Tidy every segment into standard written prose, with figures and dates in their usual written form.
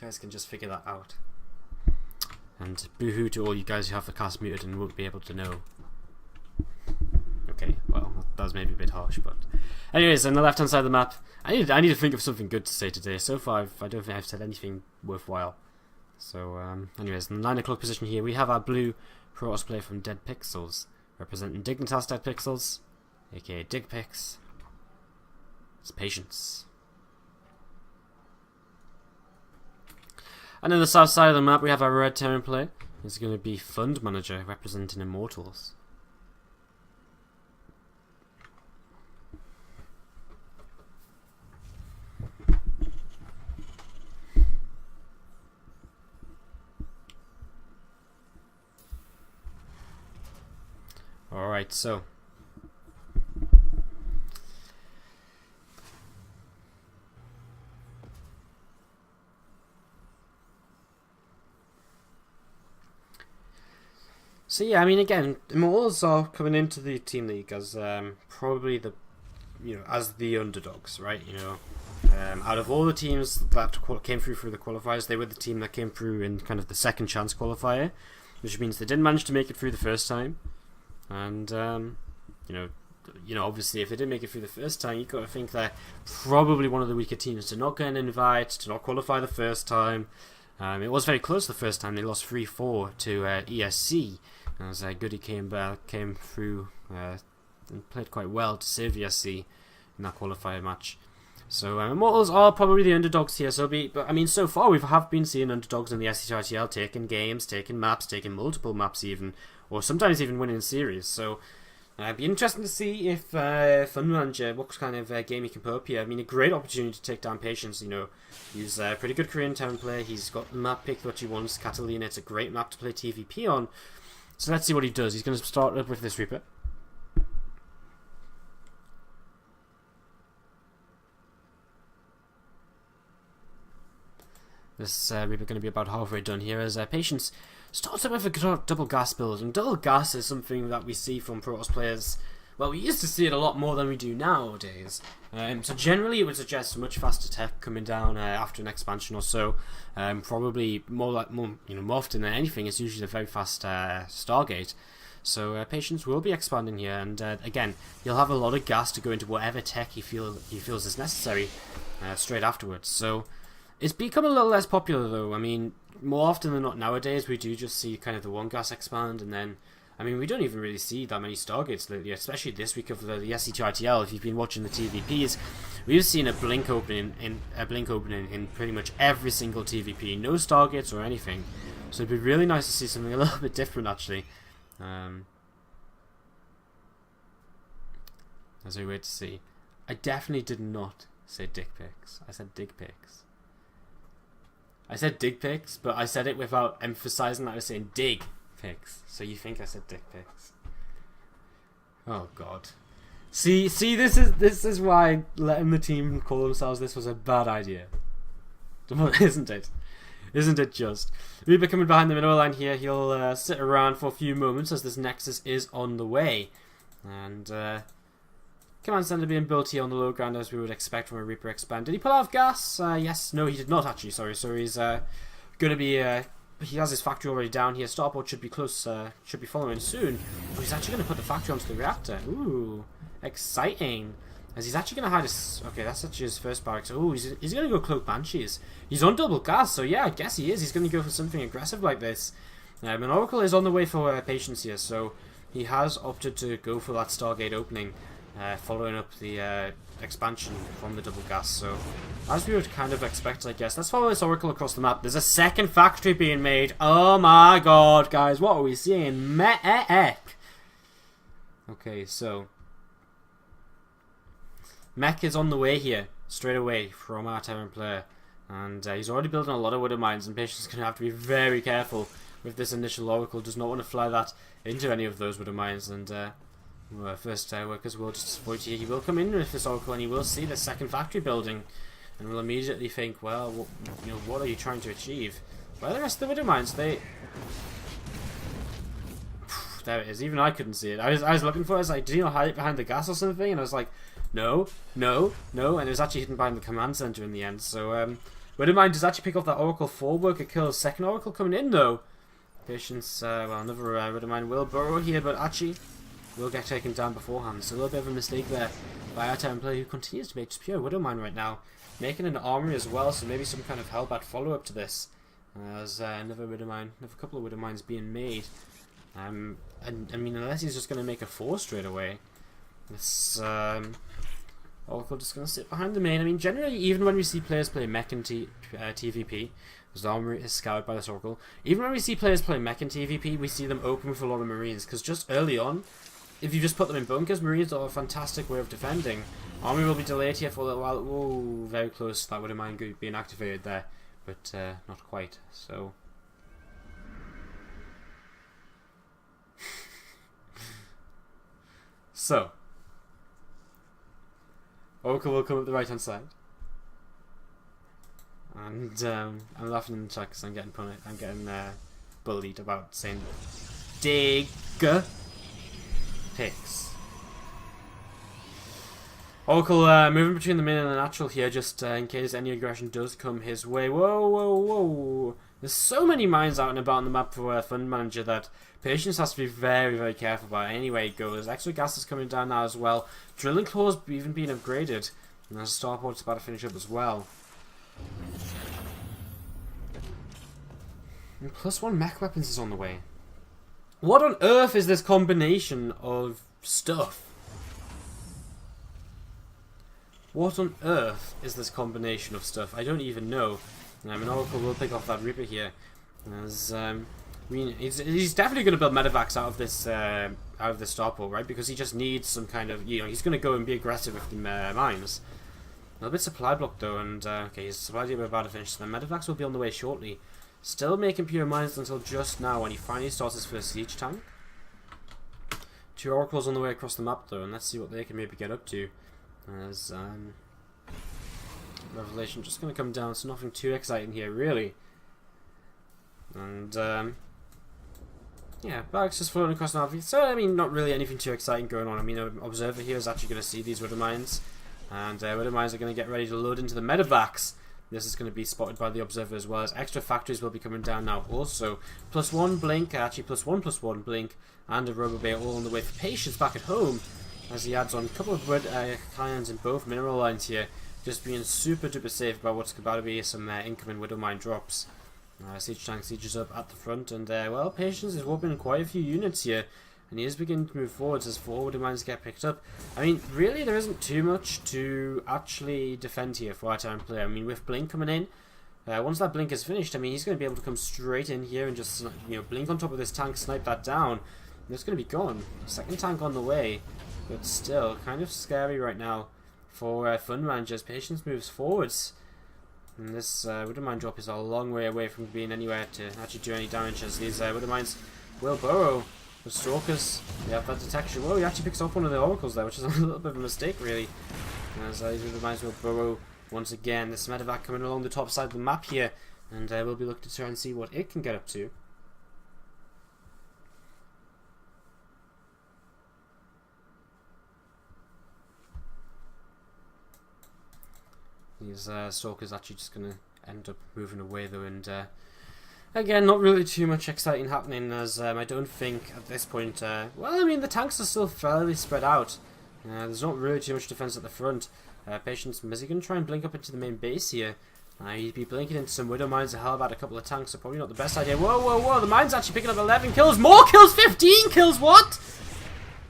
guys can just figure that out. And boo-hoo to all you guys who have the cast muted and won't be able to know. Okay, well, that was maybe a bit harsh, but... Anyways, on the left-hand side of the map, I need to think of something good to say today. So far, I don't think I've said anything worthwhile. So, anyways, in the 9 o'clock position here, we have our blue Protoss player from Dead Pixels, representing Dignitas Dead Pixels, aka Digpix. It's Patience. And in the south side of the map, we have our red Terran player. It's going to be FundManager, representing Immortals. Alright, so yeah, I mean, again, Immortals are coming into the team league as probably the, as the underdogs, right? Out of all the teams that came through the qualifiers, they were the team that came through in kind of the second chance qualifier, which means they didn't manage to make it through the first time. And obviously, if they didn't make it through the first time, you've got to think they're probably one of the weaker teams to not get an invite, to not qualify the first time. It was very close the first time. They lost 3-4 to ESC, as Goody came through and played quite well to save ESC in that qualifier match. So Immortals are probably the underdogs here. But I mean, so far we have been seeing underdogs in the SCTL taking games, taking maps, taking multiple maps even, or sometimes even winning series. So it'd be interesting to see if FundManager, what kind of game he can put up here. I mean, a great opportunity to take down Patience. He's a pretty good Korean Terran player. He's got the map picked what he wants, Catalina. It's a great map to play TVP on. So let's see what he does. He's going to start up with this Reaper. This Reaper going to be about halfway done here as Patience starts up with a double gas build. And double gas is something that we see from Protoss players. Well, we used to see it a lot more than we do nowadays. So generally it would suggest much faster tech coming down after an expansion or so. Probably more often than anything, it's usually a very fast Stargate. So Patience will be expanding here, and again, he'll have a lot of gas to go into whatever tech he feels is necessary straight afterwards. So it's become a little less popular though. I mean, more often than not nowadays, we do just see kind of the one gas expand, and then, I mean, we don't even really see that many Stargates lately, especially this week of the SCTITL. If you've been watching the TVPs, we've seen a blink opening in pretty much every single TVP. No Stargates or anything. So it'd be really nice to see something a little bit different, actually. As we wait to see. I definitely did not say dick pics. I said dig pics. I said dig pics, but I said it without emphasizing that I was saying dig pics. So you think I said dick pics? Oh god. See, this is why letting the team call themselves this was a bad idea. Isn't it? Isn't it just? Reaper coming behind the middle line here. He'll sit around for a few moments as this Nexus is on the way. And Command Center being built here on the low ground as we would expect from a Reaper expand. Did he pull off gas? Yes. No, he did not actually. Sorry. So he's going to be... he has his factory already down here. Starport should be close. Should be following soon. Oh, he's actually going to put the factory onto the reactor. Ooh, exciting. As he's actually going to hide his... Okay, that's actually his first barracks. Oh, he's going to go cloak Banshees. He's on double gas, so yeah, I guess he is. He's going to go for something aggressive like this. An Oracle is on the way for Patience here, so he has opted to go for that Stargate opening, following up the expansion from the double gas. So, as we would kind of expect, I guess. Let's follow this Oracle across the map. There's a second factory being made. Oh my god, guys, what are we seeing? Mech! Okay, so... Mech is on the way here, straight away, from our Terran player. And he's already building a lot of Widow Mines, and Patience is going to have to be very careful with this initial Oracle. Does not want to fly that into any of those Widow Mines. And first workers will just avoid here. He will come in with this Oracle, and he will see the second factory building, and will immediately think, well, what are you trying to achieve? Where are the rest of the Widow Mines? There it is. Even I couldn't see it. I was looking for it. I was like, did he not hide it behind the gas or something? And I was like, no, and it was actually hidden behind the command center in the end. So Widowmine does actually pick off that Oracle 4 worker kill. Second Oracle coming in though. Patience, well, another Widowmine will burrow here, but Archie will get taken down beforehand. So a little bit of a mistake there by our town player, who continues to make just pure Widowmine right now. Making an armory as well, so maybe some kind of Hellbat follow-up to this. There's another Widowmine, another couple of Widowmines being made. And I mean, unless he's just going to make a 4 straight away. This Oracle just going to sit behind the main. I mean, generally, even when we see players play mech in TVP, the armory is scoured by this Oracle. Even when we see players play mech in TVP, we see them open with a lot of Marines, because just early on, if you just put them in bunkers, Marines are a fantastic way of defending. Army will be delayed here for a little while. Ooh, very close. That would have mind being activated there, but not quite. So, Oracle will come up the right hand side, and I'm laughing in the chat because I'm getting bullied about saying dig picks. Oracle moving between the main and the natural here, just in case any aggression does come his way. Whoa, whoa, whoa. There's so many mines out and about on the map for FundManager that Patience has to be very, very careful about anyway it goes. Extra gas is coming down now as well. Drilling claws even being upgraded. And there's a starport's about to finish up as well. And +1 mech weapons is on the way. What on earth is this combination of stuff? What on earth is this combination of stuff? I don't even know. I mean, Oracle will pick off that Reaper here. As I mean, he's definitely going to build medevacs out of this starport, right? Because he just needs some kind of, you know, he's going to go and be aggressive with the mines. A little bit supply block though, and okay, his supply deal about to finish. So the medevacs will be on the way shortly. Still making pure mines until just now when he finally starts his first siege tank. 2 Oracles on the way across the map though, and let's see what they can maybe get up to. As Revelation just going to come down, so nothing too exciting here really. And yeah, barracks just floating across the map. So I mean, not really anything too exciting going on. I mean, an observer here is actually going to see these Widowmines, and Widowmines are going to get ready to load into the medevacs. This is going to be spotted by the observer as well, as extra factories will be coming down now also. +1 blink, actually +1/+1 blink, and a rubber bay all on the way for Patience back at home, as he adds on a couple of clients in both mineral lines here, just being super duper safe about what's about to be some incoming Widowmine drops. Siege tank sieges up at the front, and well, Patience is whooping quite a few units here, and he is beginning to move forwards as 4 Widowmines get picked up. I mean, really, there isn't too much to actually defend here for our town player. I mean, with Blink coming in, once that Blink is finished, I mean, he's going to be able to come straight in here and just, you know, blink on top of this tank, snipe that down, and it's going to be gone. Second tank on the way, but still, kind of scary right now for FundManager. Patience moves forwards. And this Widowmine drop is a long way away from being anywhere to actually do any damage, as these Widowmines will burrow. The Stalkers, they have that detection. Whoa, he actually picks off one of the Oracles there, which is a little bit of a mistake, really. As these Widowmines will burrow once again. This medevac coming along the top side of the map here, and we'll be looking to try and see what it can get up to. These Stalkers actually just going to end up moving away though, and again, not really too much exciting happening, as I don't think at this point, well, I mean, the tanks are still fairly spread out. There's not really too much defense at the front. Patience, is he going to try and blink up into the main base here? He'd be blinking into some Widowmines to help out a couple of tanks, so probably not the best idea. Whoa, whoa, whoa, the mine's actually picking up 11 kills. More kills, 15 kills, what?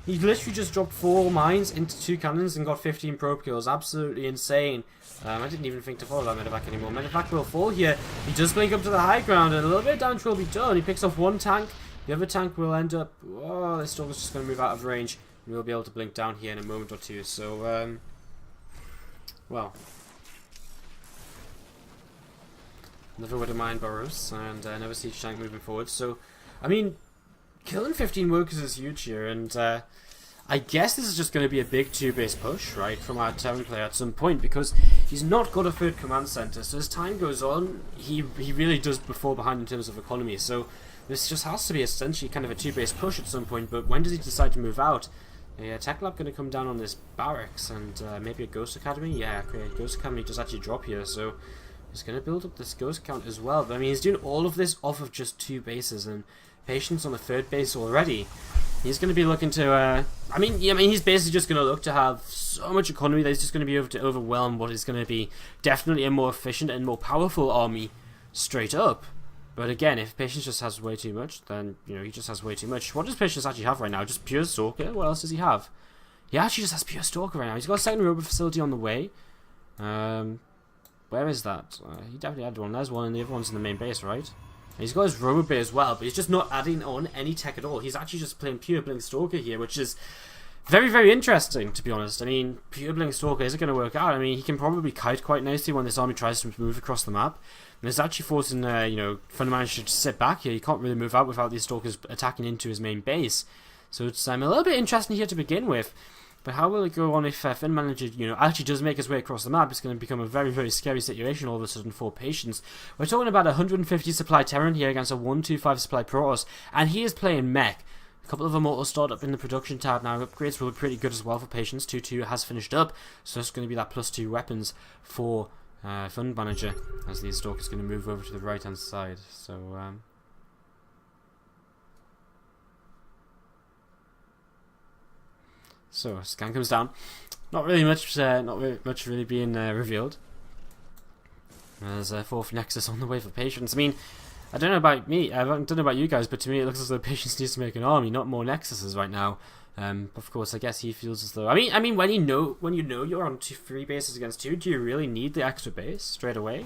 He literally just dropped 4 mines into 2 cannons and got 15 probe kills. Absolutely insane. I didn't even think to follow that medevac anymore. Medevac will fall here. He does blink up to the high ground, and a little bit of damage will be done. He picks off 1 tank. The other tank will end up... Oh, this Stalker's just going to move out of range. And we'll be able to blink down here in a moment or two. So, well. Another Widowmine burrows, and another siege tank moving forward. So, I mean, killing 15 workers is huge here, and I guess this is just going to be a big 2-base push, right, from our town player at some point, because he's not got a 3rd command center, so as time goes on, he really does fall behind in terms of economy, so this just has to be essentially kind of a 2-base push at some point. But when does he decide to move out? A tech lab going to come down on this barracks, and maybe a Ghost Academy? Yeah, okay, Ghost Academy does actually drop here, so He's going to build up this ghost count as well. But I mean, he's doing all of this off of just 2 bases, and Patience on the 3rd base already. He's going to be looking to, I mean, he's basically just going to look to have so much economy that he's just going to be able to overwhelm what is going to be definitely a more efficient and more powerful army straight up. But again, if Patience just has way too much, then, you know, he just has way too much. What does Patience actually have right now? Just pure Stalker? What else does he have? He actually just has pure Stalker right now. He's got a 2nd robot facility on the way. Where is that? He definitely had one. There's one, and the other one's in the main base, right? And he's got his robot bay as well, but he's just not adding on any tech at all. He's actually just playing pure Blink Stalker here, which is very, very interesting, to be honest. I mean, pure Blink Stalker isn't going to work out. I mean, he can probably kite quite nicely when this army tries to move across the map. And it's actually forcing, you know, FundManager to sit back here. He can't really move out without these Stalkers attacking into his main base. So it's a little bit interesting here to begin with. But how will it go on if FundManager, you know, actually does make his way across the map? It's going to become a very, very scary situation all of a sudden for Patience. We're talking about 150 supply Terran here against a 125 supply Protoss, and he is playing mech. A couple of Immortals start up in the production tab now. Upgrades will be pretty good as well for Patience. 2-2 has finished up, so it's going to be that +2 weapons for FundManager, as these Stalkers going to move over to the right hand side. So scan comes down. Not really much really being revealed. There's a 4th Nexus on the way for Patience. I mean, I don't know about me. I don't know about you guys, but to me it looks as though Patience needs to make an army, not more Nexuses right now. Of course, I guess he feels as though. I mean, when you know you're on 3 bases against 2, do you really need the extra base straight away?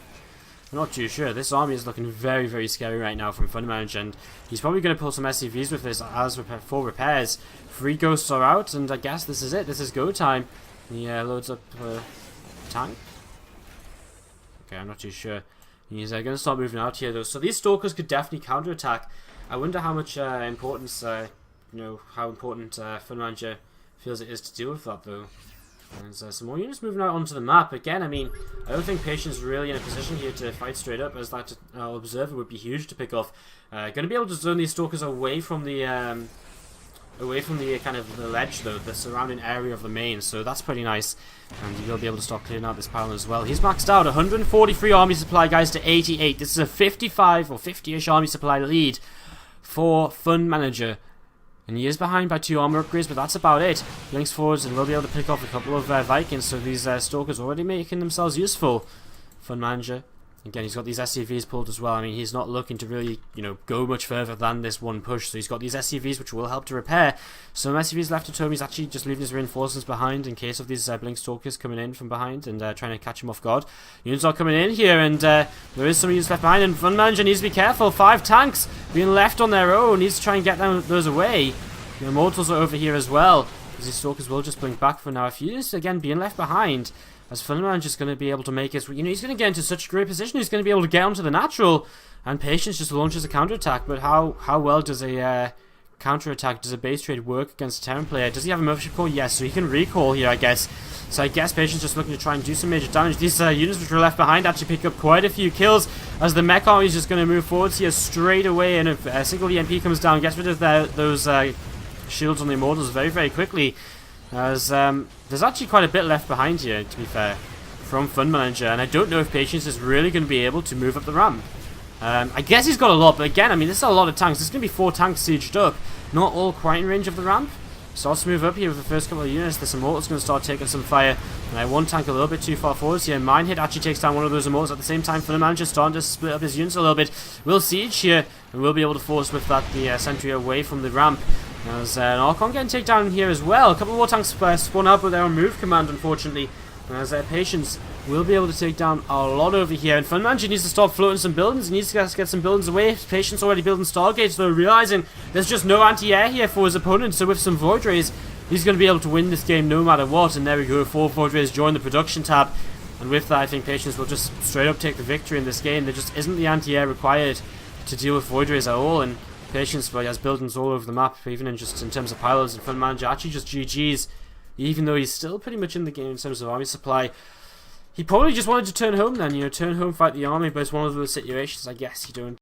I'm not too sure. This army is looking very, very scary right now from FundManager, and he's probably going to pull some SCVs with this as for repairs. 3 ghosts are out, and I guess this is it. This is go time. He loads up tank. Okay, I'm not too sure. He's going to start moving out here though. So these Stalkers could definitely counterattack. I wonder how much importance, how important FundManager feels it is to deal with that though. And there's some more units moving out onto the map. Again, I mean, I don't think Patience is really in a position here to fight straight up, as that Observer would be huge to pick off. Going to be able to zone these Stalkers away from the kind of the ledge though, the surrounding area of the main, so that's pretty nice. And you'll be able to start clearing out this pile as well. He's maxed out 143 army supply, guys, to 88. This is a 55 or 50-ish army supply lead for FundManager. And he is behind by 2 armor upgrades, but that's about it. Links forwards and we'll be able to pick off a couple of Vikings, so these Stalkers already making themselves useful. FundManager. Again, he's got these SCVs pulled as well. I mean, he's not looking to really, go much further than this one push. So he's got these SCVs which will help to repair. Some SCVs left at home. He's actually just leaving his reinforcements behind in case of these Blink Stalkers coming in from behind and trying to catch him off guard. Units are coming in here, and there is some units left behind. And FundManager needs to be careful. 5 tanks being left on their own. Needs to try and get those away. The Immortals are over here as well, because these Stalkers will just blink back for now. A few units again being left behind, as FundManager is going to be able to make his, he's going to get into such a great position. He's going to be able to get onto the natural, and Patience just launches a counterattack. But how well does a counterattack, does a base trade work against a Terran player? Does he have a Mothership Core? Yes, so he can recall here, I guess. So I guess Patience just looking to try and do some major damage. These units which were left behind actually pick up quite a few kills, as the mech army is just going to move forwards here straight away, and if a single EMP comes down, gets rid of those shields on the Immortals very, very quickly. As there's actually quite a bit left behind here, to be fair, from FundManager, and I don't know if Patience is really going to be able to move up the ramp. I guess he's got a lot, but again, I mean, this is a lot of tanks. There's going to be 4 tanks sieged up, not all quite in range of the ramp. Starts to move up here with the first couple of units. This Immortal's going to start taking some fire. And one tank a little bit too far forwards here. Mine hit actually takes down one of those Immortals at the same time. FundManager starting to split up his units a little bit. We'll siege here, and we'll be able to force with that the sentry away from the ramp. As an Archon getting taken down here as well. A couple more tanks spawn out, but they're on move command, unfortunately. As Patience will be able to take down a lot over here. And FundManager needs to start floating some buildings. He needs to get some buildings away. Patience already building Stargates, though, realizing there's just no anti-air here for his opponent. So with some Void Rays, he's going to be able to win this game no matter what. And there we go, 4 Void Rays join the production tab. And with that, I think Patience will just straight up take the victory in this game. There just isn't the anti-air required to deal with Void Rays at all. And Patience has buildings all over the map, even in terms of pilots, and FundManager actually just GG's, even though he's still pretty much in the game in terms of army supply. He probably just wanted to turn home then, turn home, fight the army, but it's one of those situations, I guess, you don't